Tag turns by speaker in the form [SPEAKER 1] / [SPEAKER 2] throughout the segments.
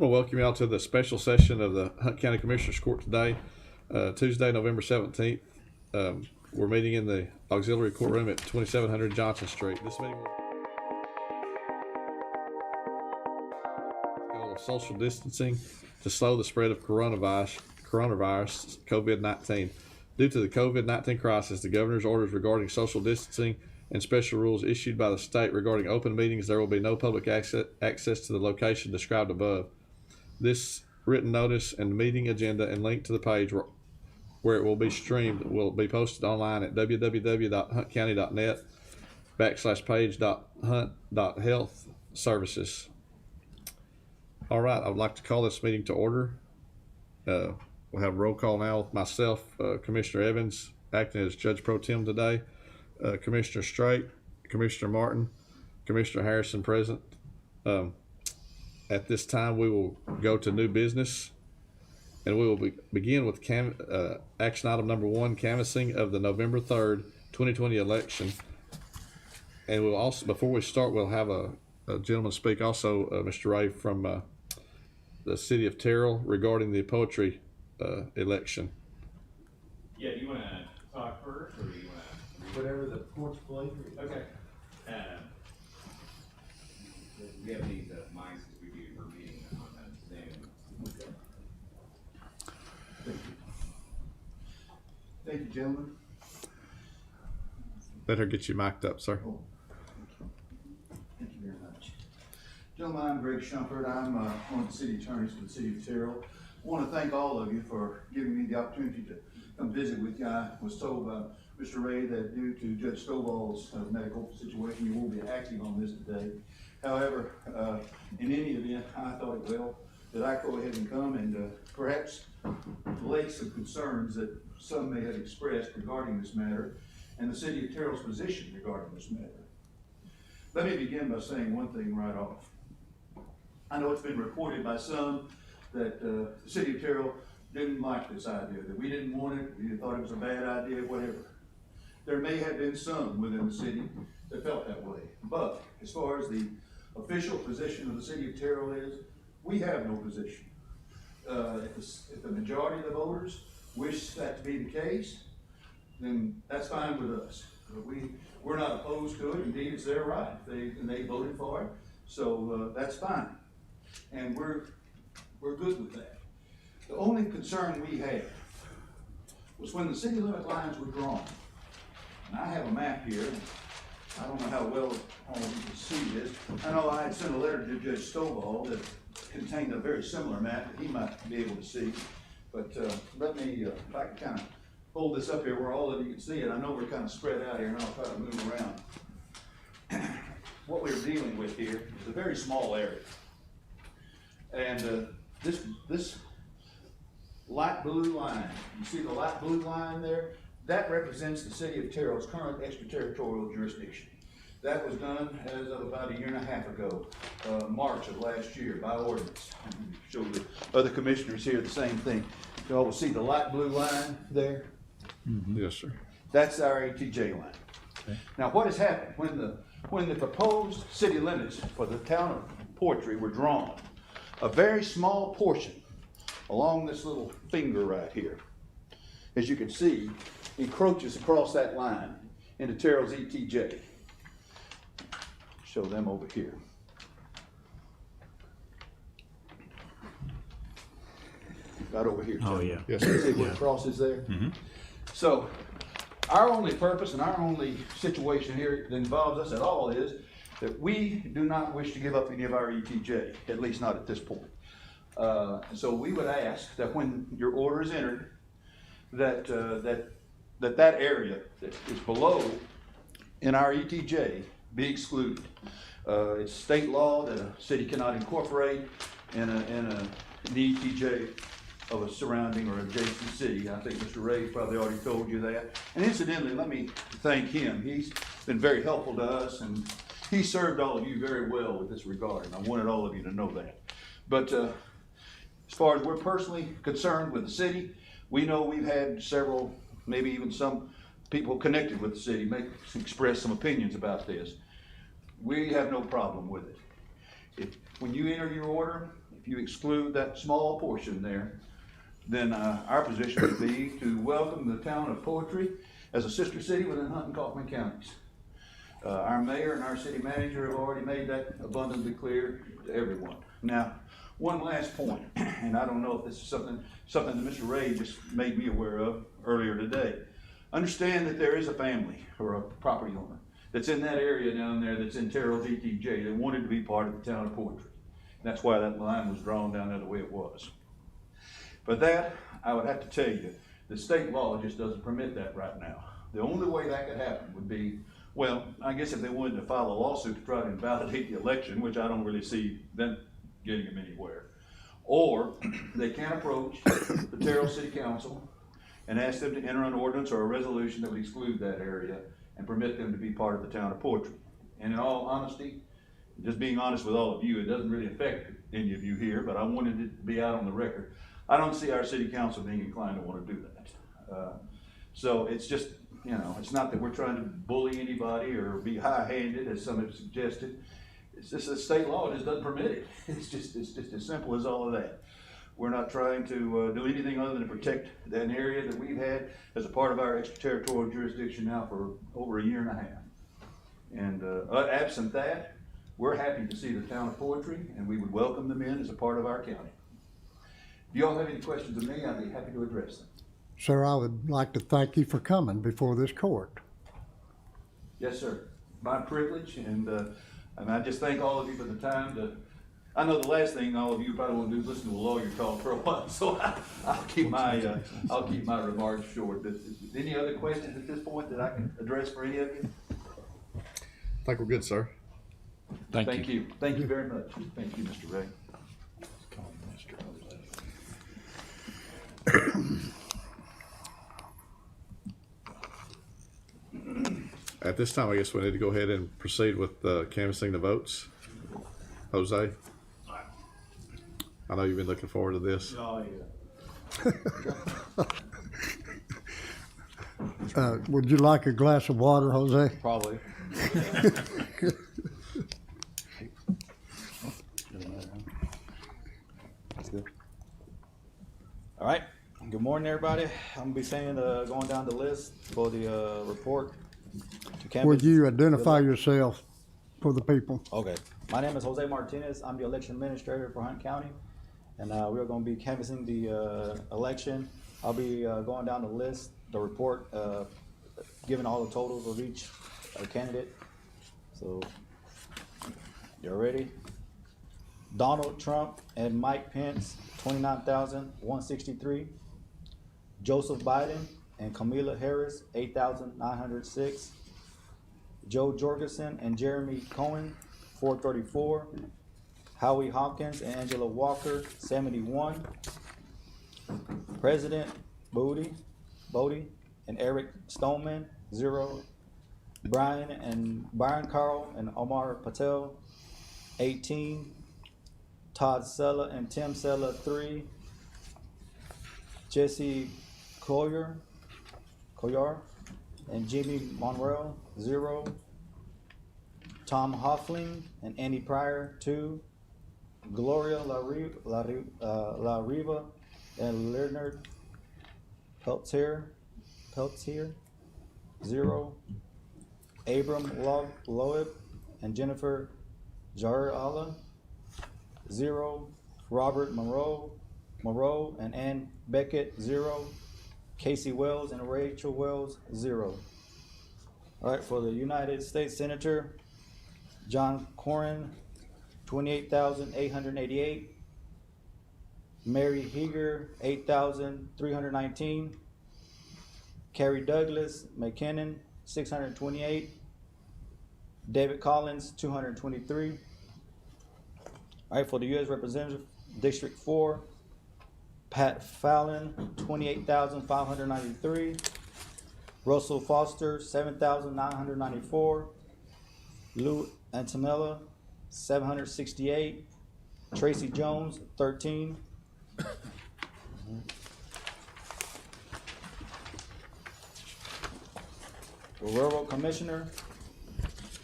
[SPEAKER 1] to welcome you all to the special session of the Hunt County Commissioners Court today, Tuesday, November 17th. We're meeting in the auxiliary courtroom at 2700 Johnson Street. This meeting will goal of social distancing to slow the spread of coronavirus COVID-19. Due to the COVID-19 crisis, the governor's orders regarding social distancing and special rules issued by the state regarding open meetings, there will be no public access to the location described above. This written notice and meeting agenda and link to the page where it will be streamed will be posted online at www.huntcounty.net/page.hunt.health-services. All right, I would like to call this meeting to order. We'll have a roll call now with myself, Commissioner Evans, acting as Judge Pro Tem today, Commissioner Strait, Commissioner Martin, Commissioner Harrison present. At this time, we will go to new business, and we will begin with action item number 1, canvassing of the November 3rd, 2020 election. And we'll also, before we start, we'll have a gentleman speak also, Mr. Ray from the city of Terrell regarding the poetry election.
[SPEAKER 2] Yeah, do you want to talk first, or do you want to?
[SPEAKER 3] Whatever the court's pleasure.
[SPEAKER 2] Okay. We have these mics as we do for meeting on that Zoom.
[SPEAKER 3] Okay. Thank you. Thank you, gentlemen.
[SPEAKER 1] Let her get you mic'd up, sir.
[SPEAKER 3] Oh. Thank you very much. Gentlemen, I'm Greg Shumpert. I'm one of the city attorneys for the city of Terrell. I want to thank all of you for giving me the opportunity to come visit with you. I was told by Mr. Ray that due to Judge Stovall's medical situation, you won't be acting on this today. However, in any event, I thought it well that I go ahead and come and perhaps relate some concerns that some may have expressed regarding this matter and the city of Terrell's position regarding this matter. Let me begin by saying one thing right off. I know it's been reported by some that the city of Terrell didn't like this idea, that we didn't want it, we thought it was a bad idea, whatever. There may have been some within the city that felt that way, but as far as the official position of the city of Terrell is, we have no position. If the majority of the voters wish that to be the case, then that's fine with us. We're not opposed to it. Indeed, it's their right. They voted for it, so that's fine, and we're good with that. The only concern we had was when the city limit lines were drawn. And I have a map here. I don't know how well all of you can see this. I know I had sent a letter to Judge Stovall that contained a very similar map that he might be able to see. But let me, if I can kind of hold this up here where all of you can see it. I know we're kind of spread out here, and I'll try to move around. What we're dealing with here is a very small area. And this light blue line, you see the light blue line there? That represents the city of Terrell's current extraterritorial jurisdiction. That was done as of about 1.5 years ago, March of last year, by ordinance. Show the other commissioners here the same thing. You all will see the light blue line there?
[SPEAKER 1] Mm-hmm. Yes, sir.
[SPEAKER 3] That's our ATJ line. Okay. Now, what has happened when the proposed city limits for the town of Poetry were drawn? A very small portion along this little finger right here, as you can see, encroaches across that line into Terrell's ETJ. Show them over here. Right over here.
[SPEAKER 4] Oh, yeah.
[SPEAKER 1] Yes,
[SPEAKER 3] See
[SPEAKER 1] sir.
[SPEAKER 3] where it crosses there?
[SPEAKER 4] Mm-hmm.
[SPEAKER 3] So our only purpose and our only situation here that involves us at all is that we do not wish to give up any of our ETJ, at least not at this point. So we would ask that when your order is entered, that area that is below in our ETJ be excluded. It's state law that a city cannot incorporate in an ETJ of a surrounding or adjacent city. I think Mr. Ray probably already told you that. And incidentally, let me thank him. He's been very helpful to us, and he served all of you very well with this regard, and I wanted all of you to know that. But as far as we're personally concerned with the city, we know we've had several, maybe even some people connected with the city express some opinions about this. We have no problem with it. When you enter your order, if you exclude that small portion there, then our position would be to welcome the town of Poetry as a sister city within Hunt and Kaufman counties. Our mayor and our city manager have already made that abundantly clear to everyone. Now, one last point, and I don't know if this is something that Mr. Ray just made me aware of earlier today. Understand that there is a family or a property owner that's in that area down there that's in Terrell DTJ that wanted to be part of the town of Poetry. That's why that line was drawn down there the way it was. But that, I would have to tell you, the state law just doesn't permit that right now. The only way that could happen would be, well, I guess if they wanted to file a lawsuit to try to invalidate the election, which I don't really see them getting them anywhere. Or they can approach the Terrell City Council and ask them to enter an ordinance or a resolution that would exclude that area and permit them to be part of the town of Poetry. And in all honesty, just being honest with all of you, it doesn't really affect any of you here, but I wanted it to be out on the record. I don't see our city council being inclined to want to do that. So it's just, you know, it's not that we're trying to bully anybody or be high-handed, as some have suggested. It's just a state law, it just doesn't permit it. It's just as simple as all of that. We're not trying to do anything other than protect that area that we've had as a part of our extraterritorial jurisdiction now for over a year and a half. And absent that, we're happy to see the town of Poetry, and we would welcome them in as a part of our county. If you all have any questions of me, I'd be happy to address them.
[SPEAKER 4] Sir, I would like to thank you for coming before this court.
[SPEAKER 3] Yes, sir. My privilege, and I just thank all of you for the time to. I know the last thing all of you probably want to do is listen to a lawyer talk for a while, so I'll keep my remarks short. Any other questions at this point that I can address for any of you?
[SPEAKER 1] I think we're good, sir.
[SPEAKER 3] Thank you. Thank you very much. Thank you, Mr. Ray.
[SPEAKER 1] At this time, I guess we need to go ahead and proceed with canvassing the votes. Jose? I know you've been looking forward to this.
[SPEAKER 2] Oh, yeah.
[SPEAKER 4] Would you like a glass of water, Jose?
[SPEAKER 2] Probably.
[SPEAKER 5] That's good. All right. Good morning, everybody. I'm gonna be saying going down the list for the report. To canvass.
[SPEAKER 4] Would you identify yourself for the people?
[SPEAKER 5] Okay. My name is Jose Martinez. I'm the election administrator for Hunt County, and we're going to be canvassing the election. I'll be going down the list, the report, giving all the totals of each candidate. So, you're ready? Donald Trump and Mike Pence, 29,163. Joseph Biden and Kamala Harris, 8,906. Joe Jorgensen and Jeremy Cohen, 434. Howie Hawkins and Angela Walker, 71. President Bodie and Eric Stoneman, 0. Brian Carl and Omar Patel, 18. Todd Sella and Tim Sella, 3. Jesse Collier and Jimmy Monroe, 0. Tom Hoffling and Andy Pryor, 2. Gloria La Riva and Leonard Peltier, 0. Abram Loeb and Jennifer Jarala, 0. Robert Moreau and Ann Beckett, 0. Casey Wells and Rachel Wells, 0. All right, for the United States Senator, John Cornyn, 28,888. Mary Heger, 8,319. Kerry Douglas McKinnon, 628. David Collins, 223. All right, for the U.S. Representative, District 4, Pat Fallon, 28,593. Russell Foster, 7,994. Lou Antonella, 768. Tracy Jones, 13. Railroad Commissioner,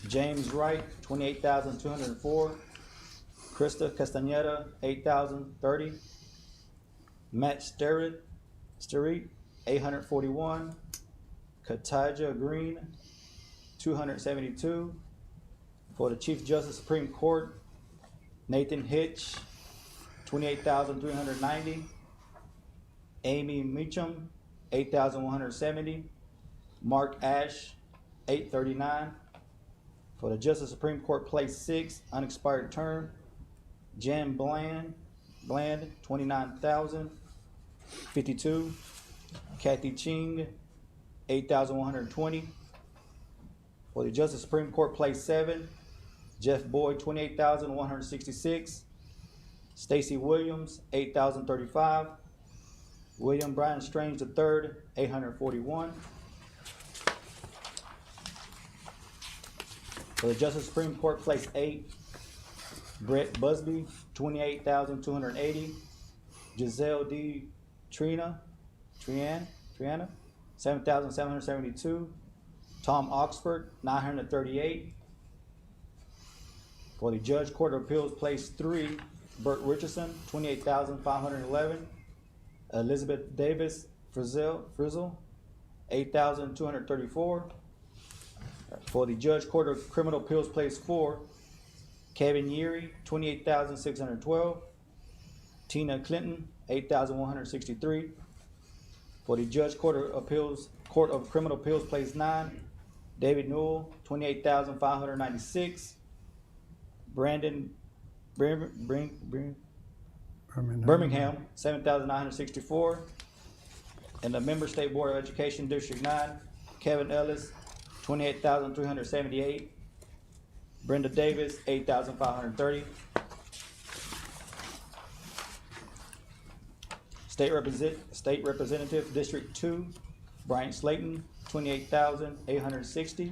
[SPEAKER 5] James Wright, 28,204. Krista Castaneda, 8,030. Matt Sterrett, 841. Kataja Green, 272. For the Chief Justice Supreme Court, Nathan Hitch, 28,390. Amy Meacham, 8,170. Mark Ash, 839. For the Justice Supreme Court, Place 6, unexpired term, Jan Bland, 29,052. Kathy Ching, 8,120. For the Justice Supreme Court, Place 7, Jeff Boyd, 28,166. Stacy Williams, 8,035. William Brian Strange III, 841. For the Justice Supreme Court, Place 8, Brett Busby, 28,280. Giselle D. Triana, 7,772. Tom Oxford, 938. For the Judge Court of Appeals, Place 3, Burt Richardson, 28,511. Elizabeth Davis Frizzle, 8,234. For the Judge Court of Criminal Appeals, Place 4, Kevin Yeary, 28,612. Tina Clinton, 8,163. For the Judge Court of Appeals, Court of Criminal Appeals, Place 9, David Newell, 28,596. Brandon Birmingham, 7,964. And the Member State Board of Education, District 9, Kevin Ellis, 28,378. Brenda Davis, 8,530. State Representative, District 2, Bryant Slayton, 28,860.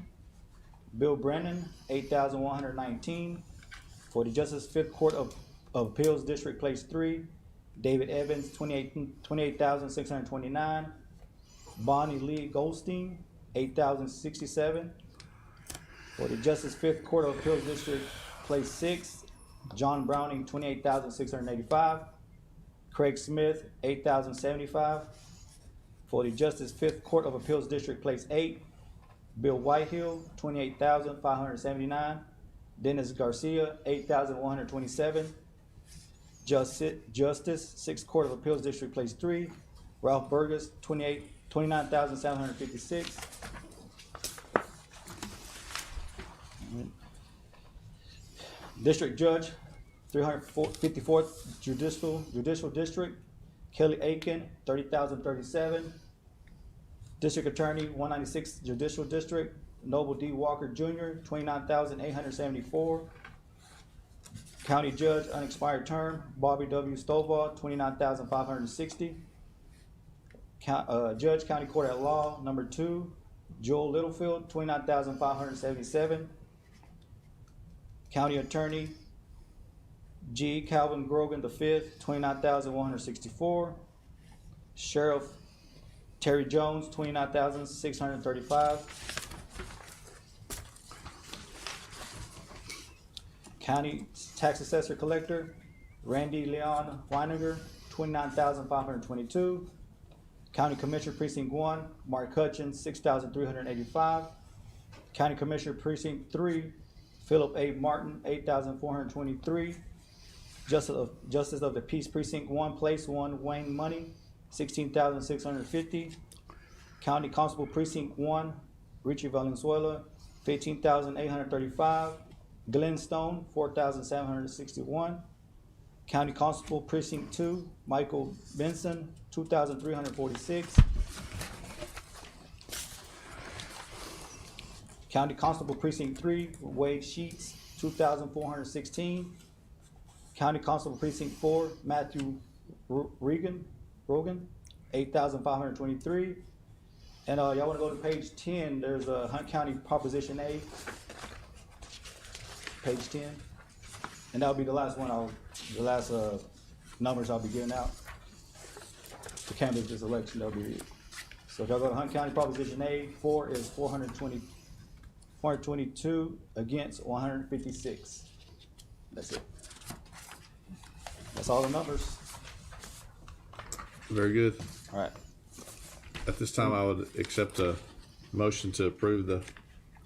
[SPEAKER 5] Bill Brennan, 8,119. For the Justice Fifth Court of Appeals, District Place 3, David Evans, 28,629. Bonnie Lee Goldstein, 8,067. For the Justice Fifth Court of Appeals, District Place 6, John Browning, 28,685. Craig Smith, 8,075. For the Justice Fifth Court of Appeals, District Place 8, Bill Whitehill, 28,579. Dennis Garcia, 8,127. Justice Sixth Court of Appeals, District Place 3, Ralph Burgess, 29,756. District Judge, 354th Judicial District, Kelly Aiken, 30,037. District Attorney, 196th Judicial District, Noble D. Walker Jr., 29,874. County Judge, unexpired term, Bobby W. Stovall, 29,560. Judge, County Court at Law, number 2, Joel Littlefield, 29,577. County Attorney, G. Calvin Grogan V, 29,164. Sheriff Terry Jones, 29,635. County Tax Assessor Collector, Randy Leon Weininger, 29,522. County Commissioner Precinct 1, Mark Hutchins, 6,385. County Commissioner Precinct 3, Philip A. Martin, 8,423. Justice of the Peace Precinct 1, Place 1, Wayne Money, 16,650. County Constable Precinct 1, Richie Valenzuela, 15,835. Glenn Stone, 4,761. County Constable Precinct 2, Michael Benson, 2,346. County Constable Precinct 3, Wade Sheets, 2,416. County Constable Precinct 4, Matthew Rogan, 8,523. And y'all wanna go to page 10, there's a Hunt County Proposition A. Page 10, and that'll be the last one. The last numbers I'll be giving out to canvass this election. That'll be it. So if y'all go to Hunt County Proposition A, 4 is 422 against 156. That's it. That's all the numbers.
[SPEAKER 1] Very good.
[SPEAKER 5] All right.
[SPEAKER 1] At this time, I would accept a motion to approve the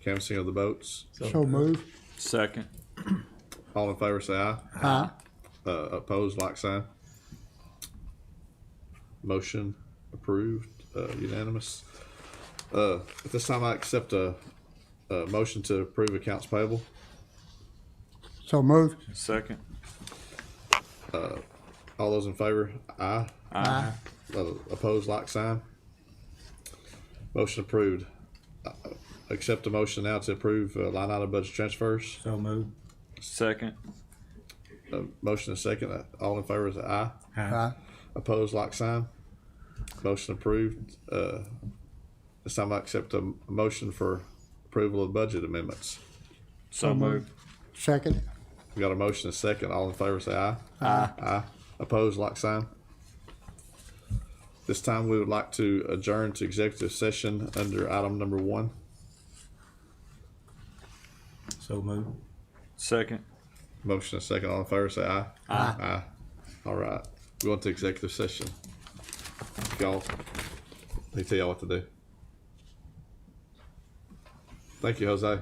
[SPEAKER 1] canvassing of the boats.
[SPEAKER 4] So move.
[SPEAKER 6] Second.
[SPEAKER 1] All in favor, say aye.
[SPEAKER 4] Aye.
[SPEAKER 1] Opposed, like sign. Motion approved, unanimous. At this time, I accept a motion to approve accounts payable.
[SPEAKER 4] So move.
[SPEAKER 6] Second.
[SPEAKER 1] All those in favor, aye.
[SPEAKER 4] Aye.
[SPEAKER 1] Opposed, like sign. Motion approved. Accept a motion now to approve line item budget transfers.
[SPEAKER 7] So moved.
[SPEAKER 6] Second.
[SPEAKER 1] Motion and second. All in favor is aye.
[SPEAKER 4] Aye.
[SPEAKER 1] Opposed, like sign. Motion approved. This time I accept a motion for approval of budget amendments.
[SPEAKER 6] So moved.
[SPEAKER 4] Second.
[SPEAKER 1] We got a motion and second. All in favor say aye. Aye. Opposed, like sign. This time we would like to adjourn to executive session under item number 1.
[SPEAKER 7] So moved.
[SPEAKER 6] Second.
[SPEAKER 1] Motion and second. All in favor say aye.
[SPEAKER 4] Aye.
[SPEAKER 1] Aye. All right. We want to executive session. Y'all, they tell y'all what to do. Thank you, Jose.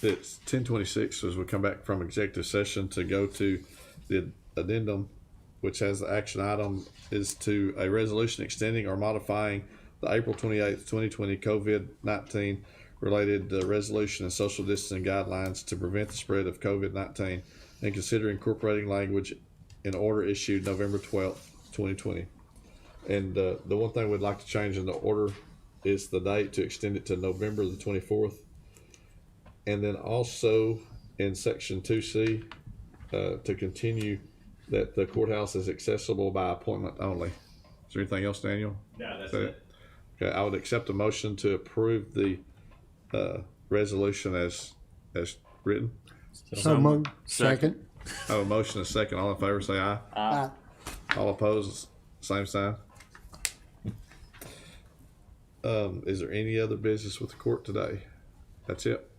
[SPEAKER 1] it's 10:26 as we come back from executive session to go to the addendum, which has the action item is to a resolution extending or modifying the April 28th, 2020 COVID-19 related resolution and social distancing guidelines to prevent the spread of COVID-19 and consider incorporating language in order issued November 12th, 2020. And the one thing we'd like to change in the order is the date to extend it to November the 24th. And then also in section 2C, to continue that the courthouse is accessible by appointment only. Is there anything else, Daniel?
[SPEAKER 2] No, that's
[SPEAKER 1] Say
[SPEAKER 2] it.
[SPEAKER 1] Okay, I would accept a motion to approve the resolution as written.
[SPEAKER 4] So moved.
[SPEAKER 6] Second.
[SPEAKER 4] Second.
[SPEAKER 1] I have a motion and a second. All in favor say aye.
[SPEAKER 4] Aye.
[SPEAKER 1] All opposed, same sign. Is there any other business with the court today? That's it.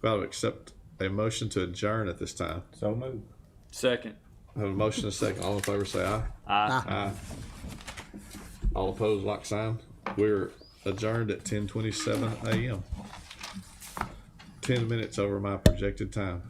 [SPEAKER 1] I would accept a motion to adjourn at this time.
[SPEAKER 7] So moved.
[SPEAKER 6] Second.
[SPEAKER 1] I have a motion and a second. All in favor say aye.
[SPEAKER 6] Aye.
[SPEAKER 1] Aye. All opposed, like sign. We're adjourned at 10:27 a.m. 10 minutes over my projected time.